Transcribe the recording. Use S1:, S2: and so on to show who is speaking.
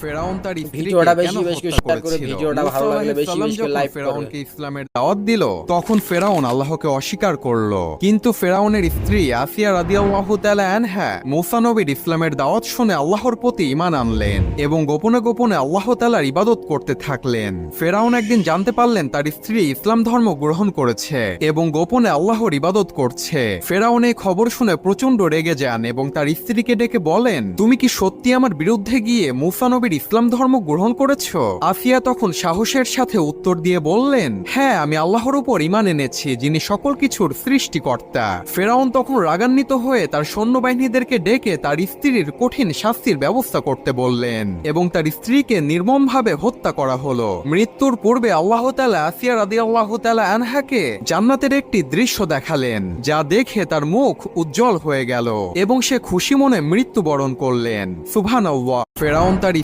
S1: ফেরাউন তার স্ত্রীকে
S2: ভিডিওটা
S1: কেন
S2: বেশি বেশি
S1: হত্যা
S2: শেয়ার করে,
S1: করেছিল?
S2: ভিডিওটা
S1: মুসা
S2: ভালো লাগলে
S1: আলাইহিস
S2: বেশি
S1: সালাম
S2: বেশি
S1: যখন
S2: লাইক
S1: ফেরাউনকে ইসলামের দাওয়াত দিল, তখন ফেরাউন আল্লাহকে অস্বীকার করলো। কিন্তু ফেরাউনের স্ত্রী আসিয়া রাদিয়াল্লাহু তাআলা আনহা মুসা নবীর ইসলামের দাওয়াত শুনে আল্লাহর প্রতি ঈমান আনলেন এবং গোপনে গোপনে আল্লাহ তাআলার ইবাদত করতে থাকলেন। ফেরাউন একদিন জানতে পারলেন তার স্ত্রী ইসলাম ধর্ম গ্রহণ করেছে এবং গোপনে আল্লাহর ইবাদত করছে। ফেরাউন এই খবর শুনে প্রচন্ড রেগে যান এবং তার স্ত্রীকে ডেকে বলেন, তুমি কি সত্যি আমার বিরুদ্ধে গিয়ে মুসা নবীর ইসলাম ধর্ম গ্রহণ করেছো? আসিয়া তখন সাহসের সাথে উত্তর দিয়ে বললেন, হ্যাঁ, আমি আল্লাহর উপর ঈমান এনেছি, যিনি সকল কিছুর সৃষ্টিকর্তা। ফেরাউন তখন রাগান্বিত হয়ে তার সৈন্যবাহিনীদেরকে ডেকে তার স্ত্রীর কঠিন শাস্তির ব্যবস্থা করতে বললেন এবং তার স্ত্রীকে নির্মমভাবে হত্যা করা হলো। মৃত্যুর পূর্বে আল্লাহ তাআলা আসিয়া রাদিয়াল্লাহু তাআলা আনহাকে জান্নাতের একটি দৃশ্য দেখালেন, যা দেখে তার মুখ উজ্জ্বল হয়ে গেল এবং সে খুশি মনে মৃত্যুবরণ করলেন। সুবহানাল্লাহ। ফেরাউন তার